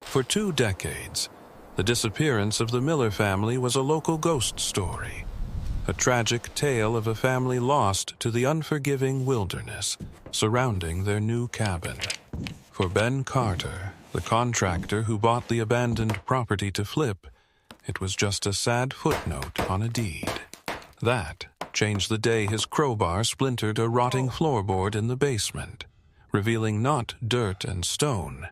For 2 decades, the disappearance of the Miller family was a local ghost story, a tragic tale of a family lost to the unforgiving wilderness surrounding their new cabin. For Ben Carter, the contractor who bought the abandoned property to flip, it was just a sad footnote on a deed. That changed the day his crowbar splintered a rotting floorboard in the basement, revealing not dirt and stone,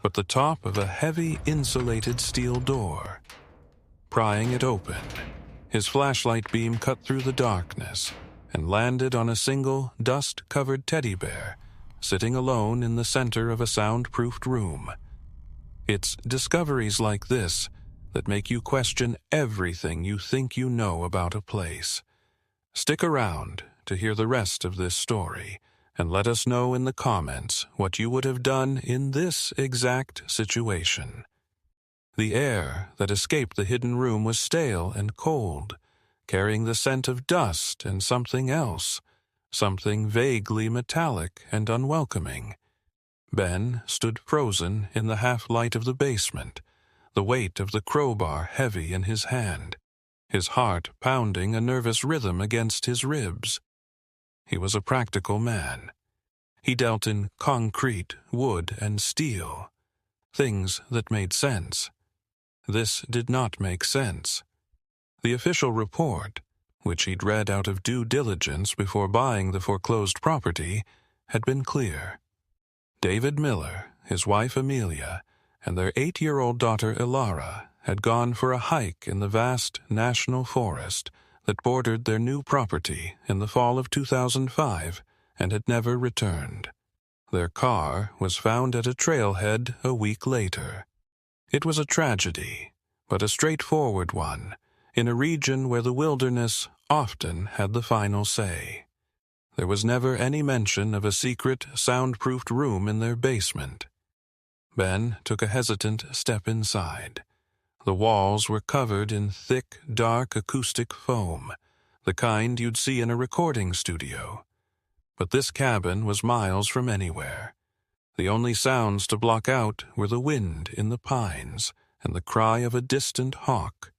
but the top of a heavy insulated steel door. Prying it open, his flashlight beam cut through the darkness and landed on a single dust-covered teddy bear sitting alone in the center of a soundproofed room. It's discoveries like this that make you question everything you think you know about a place. Stick around to hear the rest of this story, and let us know in the comments what you would have done in this exact situation. The air that escaped the hidden room was stale and cold, carrying the scent of dust and something else, something vaguely metallic and unwelcoming. Ben stood frozen in the half-light of the basement, the weight of the crowbar heavy in his hand, his heart pounding a nervous rhythm against his ribs. He was a practical man. He dealt in concrete, wood, and steel, things that made sense. This did not make sense. The official report, which he'd read out of due diligence before buying the foreclosed property, had been clear. David Miller, his wife Amelia, and their 8-year-old daughter Ilara had gone for a hike in the vast national forest that bordered their new property in the fall of 2005 and had never returned. Their car was found at a trailhead a week later. It was a tragedy, but a straightforward one, in a region where the wilderness often had the final say. There was never any mention of a secret, soundproofed room in their basement. Ben took a hesitant step inside. The walls were covered in thick, dark acoustic foam, the kind you'd see in a recording studio. But this cabin was miles from anywhere. The only sounds to block out were the wind in the pines and the cry of a distant hawk.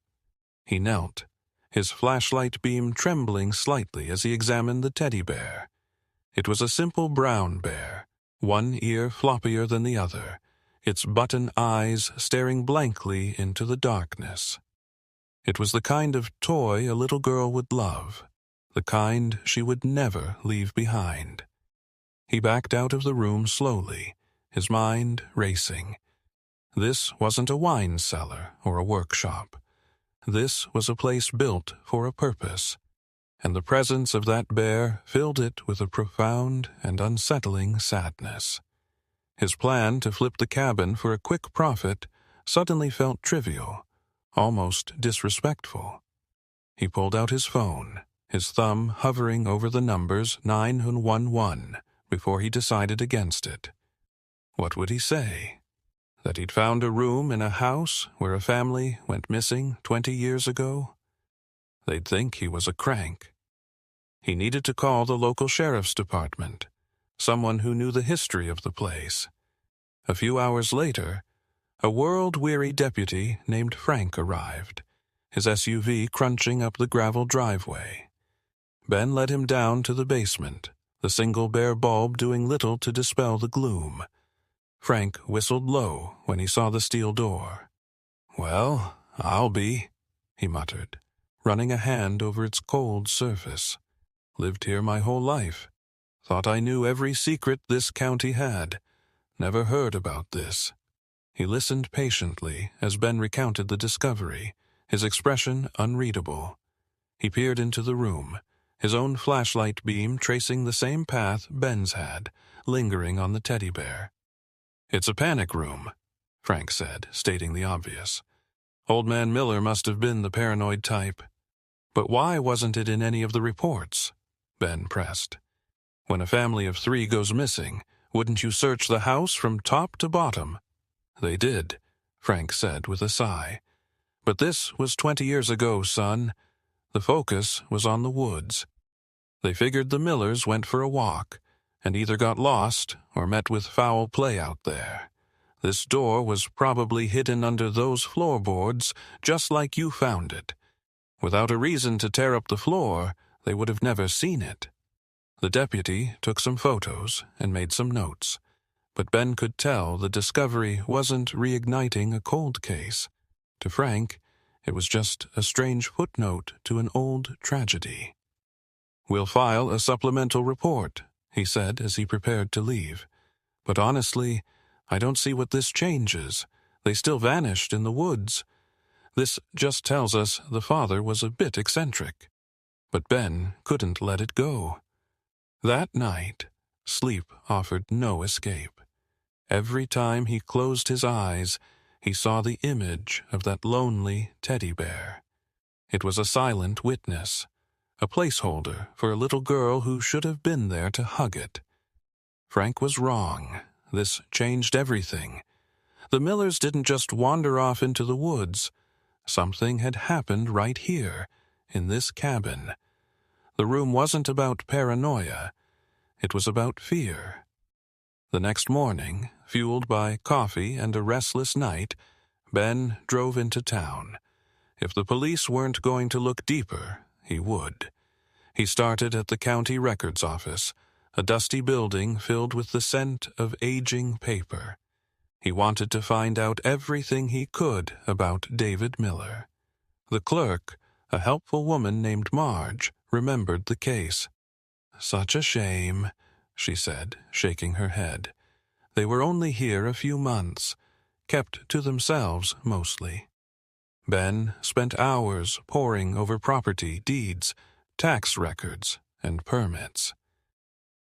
He knelt, his flashlight beam trembling slightly as he examined the teddy bear. It was a simple brown bear, one ear floppier than the other, its button eyes staring blankly into the darkness. It was the kind of toy a little girl would love, the kind she would never leave behind. He backed out of the room slowly, his mind racing. This wasn't a wine cellar or a workshop. This was a place built for a purpose, and the presence of that bear filled it with a profound and unsettling sadness. His plan to flip the cabin for a quick profit suddenly felt trivial, almost disrespectful. He pulled out his phone, his thumb hovering over the numbers 911 before he decided against it. What would he say? That he'd found a room in a house where a family went missing 20 years ago? They'd think he was a crank. He needed to call the local sheriff's department, someone who knew the history of the place. A few hours later, a world-weary deputy named Frank arrived, his SUV crunching up the gravel driveway. Ben led him down to the basement, the single bare bulb doing little to dispel the gloom. Frank whistled low when he saw the steel door. "Well, I'll be," he muttered, running a hand over its cold surface. "Lived here my whole life. Thought I knew every secret this county had. Never heard about this." He listened patiently as Ben recounted the discovery, his expression unreadable. He peered into the room, his own flashlight beam tracing the same path Ben's had, lingering on the teddy bear. "It's a panic room," Frank said, stating the obvious. "Old man Miller must have been the paranoid type." "But why wasn't it in any of the reports?" Ben pressed. "When a family of 3 goes missing, wouldn't you search the house from top to bottom?" "They did," Frank said with a sigh. "But this was 20 years ago, son. The focus was on the woods. They figured the Millers went for a walk, and either got lost or met with foul play out there. This door was probably hidden under those floorboards, just like you found it. Without a reason to tear up the floor, they would have never seen it. The deputy took some photos and made some notes, but Ben could tell the discovery wasn't reigniting a cold case. To Frank, it was just a strange footnote to an old tragedy. "We'll file a supplemental report," he said as he prepared to leave. "But honestly, I don't see what this changes. They still vanished in the woods. This just tells us the father was a bit eccentric." But Ben couldn't let it go. That night, sleep offered no escape. Every time he closed his eyes, he saw the image of that lonely teddy bear. It was a silent witness, a placeholder for a little girl who should have been there to hug it. Frank was wrong. This changed everything. The Millers didn't just wander off into the woods. Something had happened right here, in this cabin. The room wasn't about paranoia. It was about fear. The next morning, fueled by coffee and a restless night, Ben drove into town. If the police weren't going to look deeper, he would. He started at the county records office, a dusty building filled with the scent of aging paper. He wanted to find out everything he could about David Miller. The clerk, a helpful woman named Marge, remembered the case. "Such a shame," she said, shaking her head. "They were only here a few months, kept to themselves mostly." Ben spent hours poring over property deeds, tax records, and permits.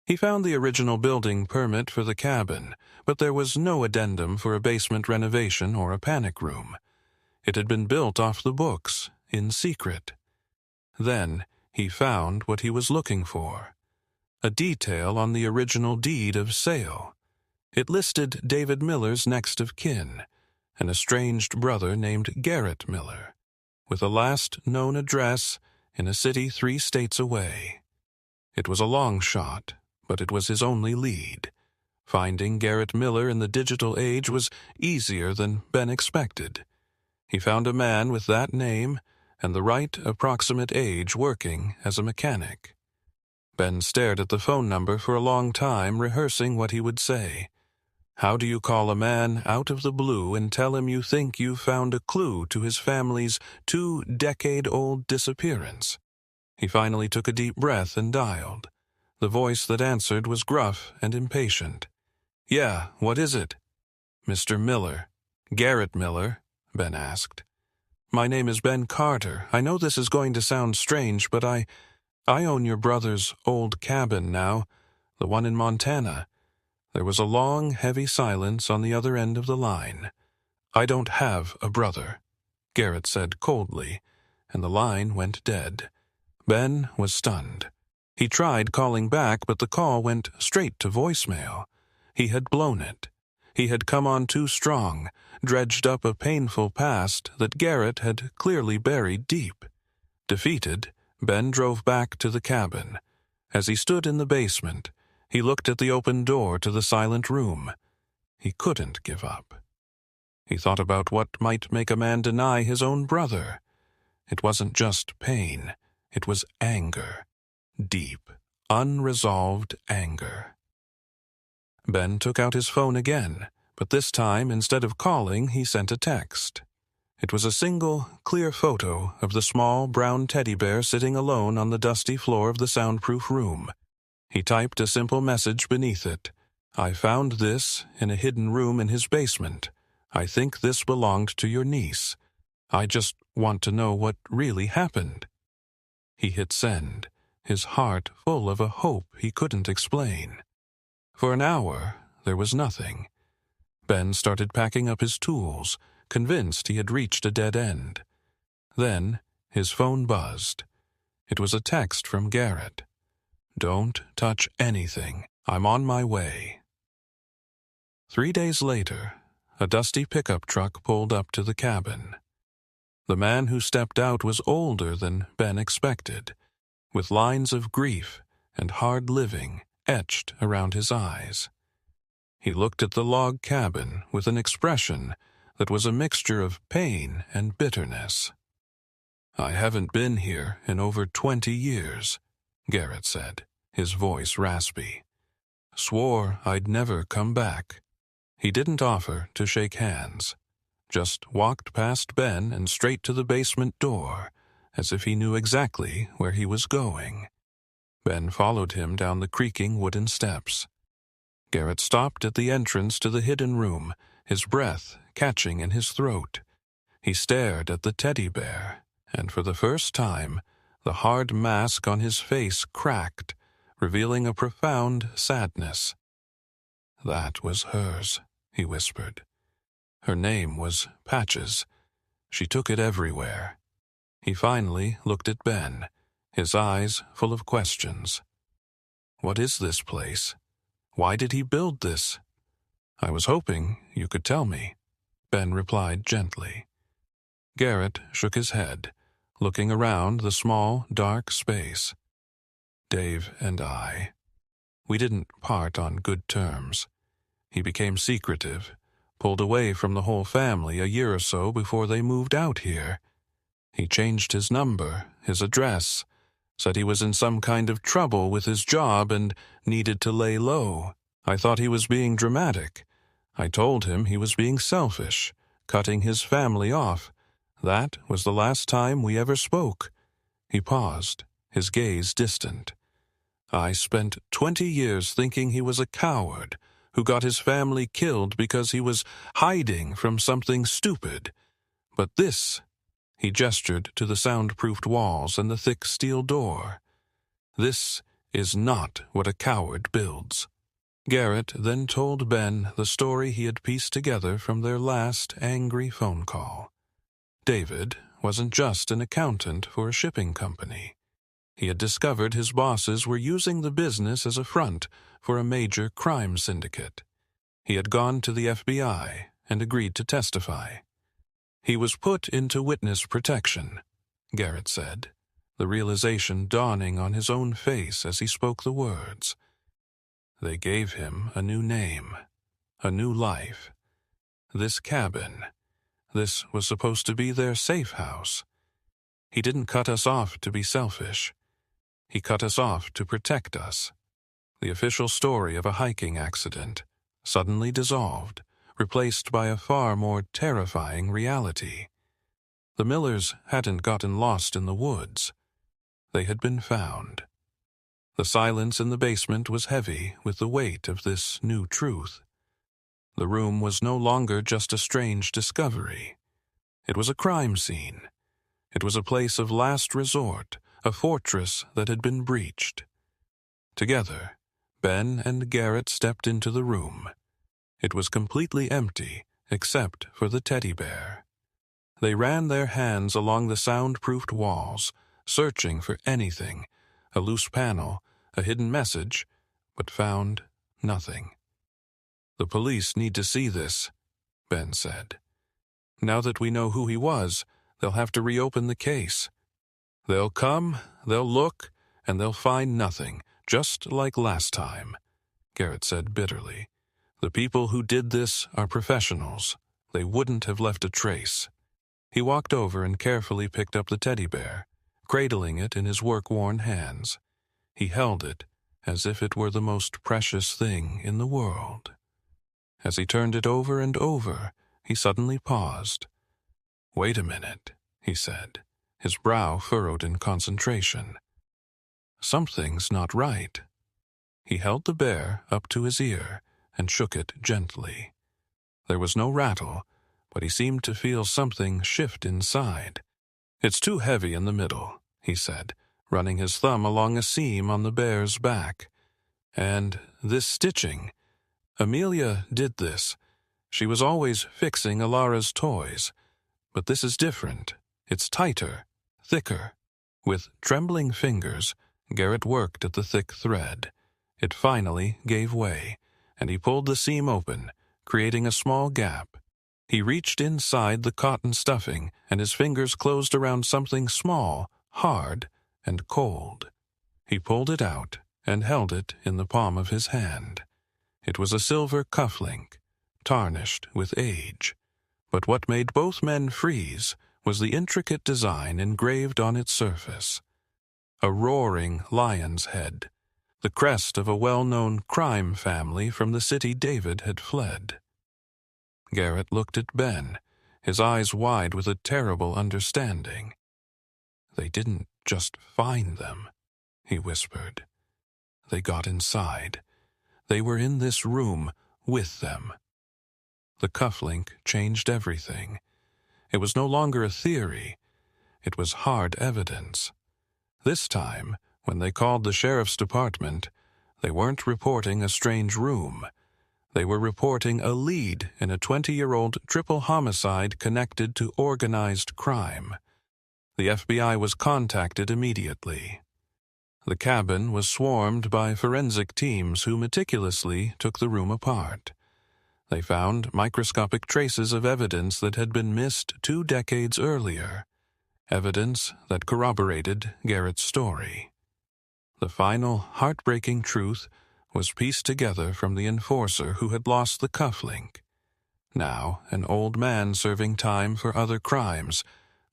He found the original building permit for the cabin, but there was no addendum for a basement renovation or a panic room. It had been built off the books, in secret. Then he found what he was looking for: a detail on the original deed of sale. It listed David Miller's next of kin, an estranged brother named Garrett Miller, with a last known address in a city 3 states away. It was a long shot, but it was his only lead. Finding Garrett Miller in the digital age was easier than Ben expected. He found a man with that name and the right approximate age working as a mechanic. Ben stared at the phone number for a long time, rehearsing what he would say. How do you call a man out of the blue and tell him you think you've found a clue to his family's 2-decade-old disappearance? He finally took a deep breath and dialed. The voice that answered was gruff and impatient. "Yeah, what is it?" "Mr. Miller. Garrett Miller?" Ben asked. "My name is Ben Carter. I know this is going to sound strange, but I own your brother's old cabin now, the one in Montana." There was a long, heavy silence on the other end of the line. "I don't have a brother," Garrett said coldly, and the line went dead. Ben was stunned. He tried calling back, but the call went straight to voicemail. He had blown it. He had come on too strong, dredged up a painful past that Garrett had clearly buried deep. Defeated, Ben drove back to the cabin. As he stood in the basement, he looked at the open door to the silent room. He couldn't give up. He thought about what might make a man deny his own brother. It wasn't just pain. It was anger. Deep, unresolved anger. Ben took out his phone again, but this time, instead of calling, he sent a text. It was a single, clear photo of the small, brown teddy bear sitting alone on the dusty floor of the soundproof room. He typed a simple message beneath it. "I found this in a hidden room in his basement. I think this belonged to your niece. I just want to know what really happened." He hit send, his heart full of a hope he couldn't explain. For an hour, there was nothing. Ben started packing up his tools, convinced he had reached a dead end. Then his phone buzzed. It was a text from Garrett. "Don't touch anything. I'm on my way." 3 days later, a dusty pickup truck pulled up to the cabin. The man who stepped out was older than Ben expected, with lines of grief and hard living etched around his eyes. He looked at the log cabin with an expression that was a mixture of pain and bitterness. "I haven't been here in over 20 years, Garrett said, his voice raspy. "Swore I'd never come back." He didn't offer to shake hands, just walked past Ben and straight to the basement door, as if he knew exactly where he was going. Ben followed him down the creaking wooden steps. Garrett stopped at the entrance to the hidden room, his breath catching in his throat. He stared at the teddy bear, and for the first time, the hard mask on his face cracked, revealing a profound sadness. "That was hers," he whispered. "Her name was Patches. She took it everywhere." He finally looked at Ben, his eyes full of questions. "What is this place? Why did he build this?" "I was hoping you could tell me," Ben replied gently. Garrett shook his head, looking around the small, dark space. "Dave and we didn't part on good terms. He became secretive, pulled away from the whole family a year or so before they moved out here. He changed his number, his address, said he was in some kind of trouble with his job and needed to lay low. I thought he was being dramatic. I told him he was being selfish, cutting his family off. That was the last time we ever spoke." He paused, his gaze distant. "I spent 20 years thinking he was a coward who got his family killed because he was hiding from something stupid. But this," he gestured to the soundproofed walls and the thick steel door, "this is not what a coward builds." Garrett then told Ben the story he had pieced together from their last angry phone call. David wasn't just an accountant for a shipping company. He had discovered his bosses were using the business as a front for a major crime syndicate. He had gone to the FBI and agreed to testify. He was put into witness protection, Garrett said, the realization dawning on his own face as he spoke the words. They gave him a new name, a new life. This cabin, this was supposed to be their safe house. He didn't cut us off to be selfish. He cut us off to protect us. The official story of a hiking accident suddenly dissolved, replaced by a far more terrifying reality. The Millers hadn't gotten lost in the woods. They had been found. The silence in the basement was heavy with the weight of this new truth. The room was no longer just a strange discovery. It was a crime scene. It was a place of last resort, a fortress that had been breached. Together, Ben and Garrett stepped into the room. It was completely empty, except for the teddy bear. They ran their hands along the soundproofed walls, searching for anything, a loose panel, a hidden message, but found nothing. The police need to see this, Ben said. Now that we know who he was, they'll have to reopen the case. They'll come, they'll look, and they'll find nothing, just like last time, Garrett said bitterly. The people who did this are professionals. They wouldn't have left a trace. He walked over and carefully picked up the teddy bear, cradling it in his work-worn hands. He held it as if it were the most precious thing in the world. As he turned it over and over, he suddenly paused. "Wait a minute," he said, his brow furrowed in concentration. "Something's not right." He held the bear up to his ear and shook it gently. There was no rattle, but he seemed to feel something shift inside. "It's too heavy in the middle," he said, running his thumb along a seam on the bear's back. "And this stitching. Amelia did this. She was always fixing Alara's toys. But this is different. It's tighter, thicker." With trembling fingers, Garrett worked at the thick thread. It finally gave way, and he pulled the seam open, creating a small gap. He reached inside the cotton stuffing, and his fingers closed around something small, hard, and cold. He pulled it out and held it in the palm of his hand. It was a silver cufflink, tarnished with age. But what made both men freeze was the intricate design engraved on its surface. A roaring lion's head, the crest of a well-known crime family from the city David had fled. Garrett looked at Ben, his eyes wide with a terrible understanding. "They didn't just find them," he whispered. "They got inside. They were in this room with them." The cufflink changed everything. It was no longer a theory. It was hard evidence. This time, when they called the sheriff's department, they weren't reporting a strange room. They were reporting a lead in a 20-year-old triple homicide connected to organized crime. The FBI was contacted immediately. The cabin was swarmed by forensic teams who meticulously took the room apart. They found microscopic traces of evidence that had been missed 2 decades earlier, evidence that corroborated Garrett's story. The final, heartbreaking truth was pieced together from the enforcer who had lost the cufflink, now an old man serving time for other crimes,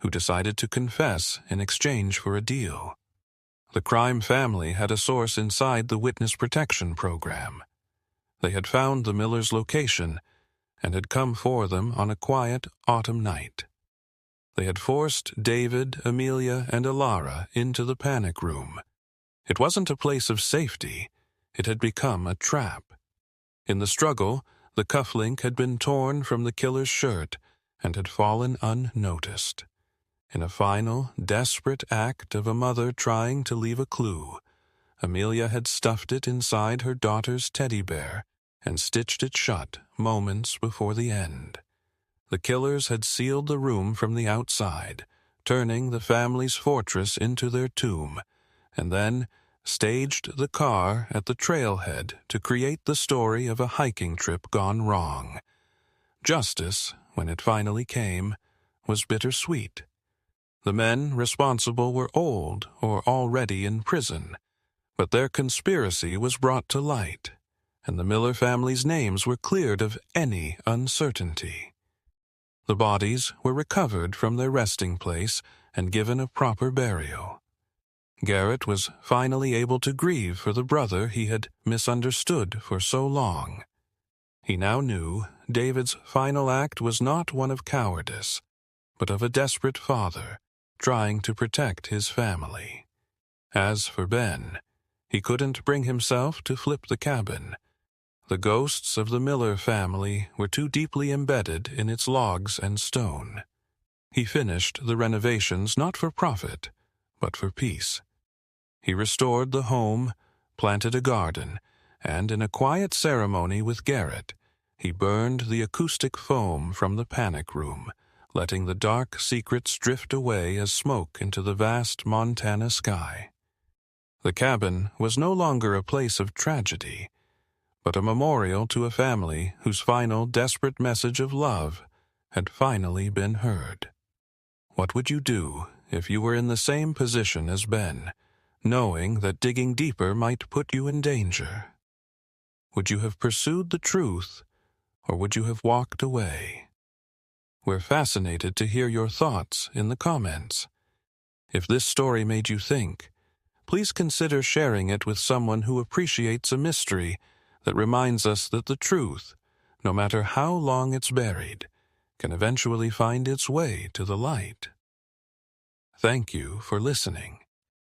who decided to confess in exchange for a deal. The crime family had a source inside the Witness Protection Program. They had found the Millers' location and had come for them on a quiet autumn night. They had forced David, Amelia, and Alara into the panic room. It wasn't a place of safety. It had become a trap. In the struggle, the cufflink had been torn from the killer's shirt and had fallen unnoticed. In a final, desperate act of a mother trying to leave a clue, Amelia had stuffed it inside her daughter's teddy bear and stitched it shut moments before the end. The killers had sealed the room from the outside, turning the family's fortress into their tomb, and then staged the car at the trailhead to create the story of a hiking trip gone wrong. Justice, when it finally came, was bittersweet. The men responsible were old or already in prison, but their conspiracy was brought to light, and the Miller family's names were cleared of any uncertainty. The bodies were recovered from their resting place and given a proper burial. Garrett was finally able to grieve for the brother he had misunderstood for so long. He now knew David's final act was not one of cowardice, but of a desperate father trying to protect his family. As for Ben, he couldn't bring himself to flip the cabin. The ghosts of the Miller family were too deeply embedded in its logs and stone. He finished the renovations not for profit, but for peace. He restored the home, planted a garden, and in a quiet ceremony with Garrett, he burned the acoustic foam from the panic room, letting the dark secrets drift away as smoke into the vast Montana sky. The cabin was no longer a place of tragedy, but a memorial to a family whose final desperate message of love had finally been heard. What would you do if you were in the same position as Ben, knowing that digging deeper might put you in danger? Would you have pursued the truth, or would you have walked away? We're fascinated to hear your thoughts in the comments. If this story made you think, please consider sharing it with someone who appreciates a mystery that reminds us that the truth, no matter how long it's buried, can eventually find its way to the light. Thank you for listening.